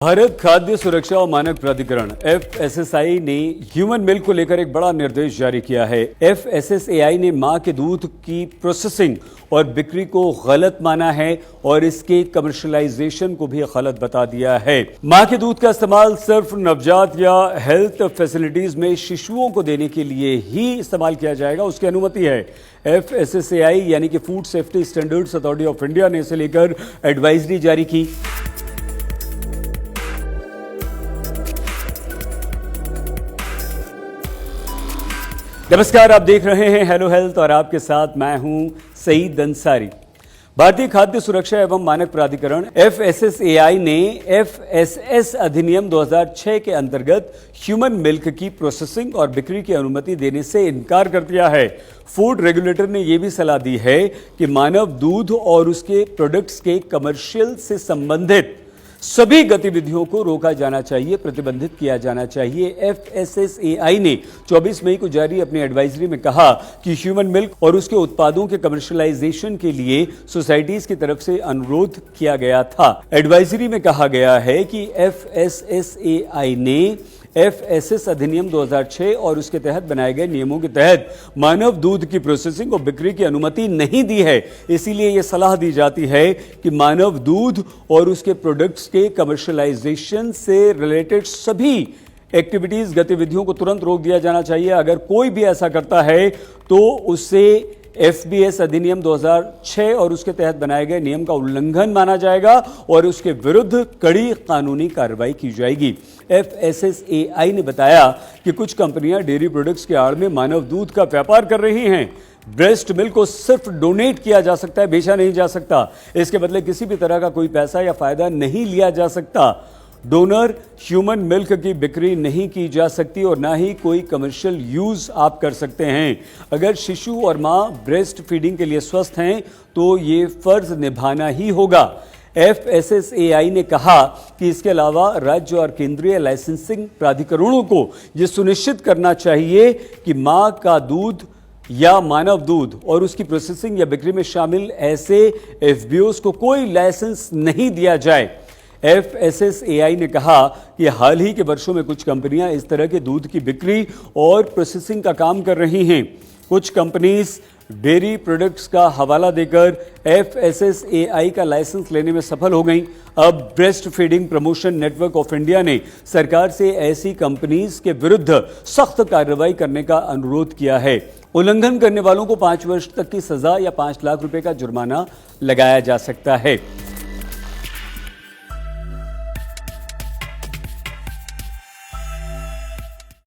भारत खाद्य सुरक्षा और मानक प्राधिकरण FSSAI ने ह्यूमन मिल्क को लेकर एक बड़ा निर्देश जारी किया है। FSSAI ने मां के दूध की प्रोसेसिंग और बिक्री को गलत माना है और इसके कमर्शियलाइजेशन को भी गलत बता दिया है। मां के दूध का इस्तेमाल सिर्फ नवजात या हेल्थ फैसिलिटीज में शिशुओं को देने के लिए ही इस्तेमाल किया जाएगा, उसकी अनुमति है। FSSAI यानी कि food safety standards authority of India ने इसे लेकर एडवाइजरी जारी की। नमस्कार, आप देख रहे हैं हेलो हेल्थ और आपके साथ मैं हूं सईद अंसारी। भारतीय खाद्य सुरक्षा एवं मानक प्राधिकरण FSSAI ने FSS अधिनियम 2006 के अंतर्गत ह्यूमन मिल्क की प्रोसेसिंग और बिक्री की अनुमति देने से इनकार कर दिया है। फूड रेगुलेटर ने यह भी सलाह दी है कि मानव दूध और उसके प्रोडक्ट्स के कमर्शियल से संबंधित सभी गतिविधियों को रोका जाना चाहिए, प्रतिबंधित किया जाना चाहिए। FSSAI ने 24 मई को जारी अपनी एडवाइजरी में कहा कि ह्यूमन मिल्क और उसके उत्पादों के कमर्शियलाइजेशन के लिए सोसाइटीज की तरफ से अनुरोध किया गया था। एडवाइजरी में कहा गया है कि FSSAI ने FSS अधिनियम 2006 और उसके तहत बनाए गए नियमों के तहत मानव दूध की प्रोसेसिंग और बिक्री की अनुमति नहीं दी है। इसीलिए यह सलाह दी जाती है कि मानव दूध और उसके प्रोडक्ट्स के कमर्शियलाइजेशन से रिलेटेड सभी एक्टिविटीज, गतिविधियों को तुरंत रोक दिया जाना चाहिए। अगर कोई भी ऐसा करता है तो उससे FBS अधिनियम 2006 और उसके तहत बनाए गए नियम का उल्लंघन माना जाएगा और उसके विरुद्ध कड़ी कानूनी कार्रवाई की जाएगी। FSSAI ने बताया कि कुछ कंपनियां डेयरी प्रोडक्ट्स के आड़ में मानव दूध का व्यापार कर रही हैं। ब्रेस्ट मिल्क को सिर्फ डोनेट किया जा सकता है, बेचा नहीं जा सकता। इसके बदले किसी भी तरह का कोई पैसा या फायदा नहीं लिया जा सकता। डोनर ह्यूमन मिल्क की बिक्री नहीं की जा सकती और ना ही कोई कमर्शियल यूज आप कर सकते हैं। अगर शिशु और मां ब्रेस्ट फीडिंग के लिए स्वस्थ हैं तो ये फर्ज निभाना ही होगा। FSSAI ने कहा कि इसके अलावा राज्य और केंद्रीय लाइसेंसिंग प्राधिकरणों को यह सुनिश्चित करना चाहिए कि मां का दूध या मानव दूध और उसकी प्रोसेसिंग या बिक्री में शामिल ऐसे FBOs को कोई लाइसेंस नहीं दिया जाए। FSSAI ने कहा कि हाल ही के वर्षों में कुछ कंपनियां इस तरह के दूध की बिक्री और प्रोसेसिंग का काम कर रही हैं। कुछ कंपनीज डेयरी प्रोडक्ट्स का हवाला देकर FSSAI का लाइसेंस लेने में सफल हो गईं। अब breast feeding promotion network of India ने सरकार से ऐसी कंपनीज के विरुद्ध सख्त कार्रवाई करने का अनुरोध किया है। उल्लंघन करने वालों को 5 वर्ष तक की सजा या 5 लाख रुपए का जुर्माना लगाया जा सकता है।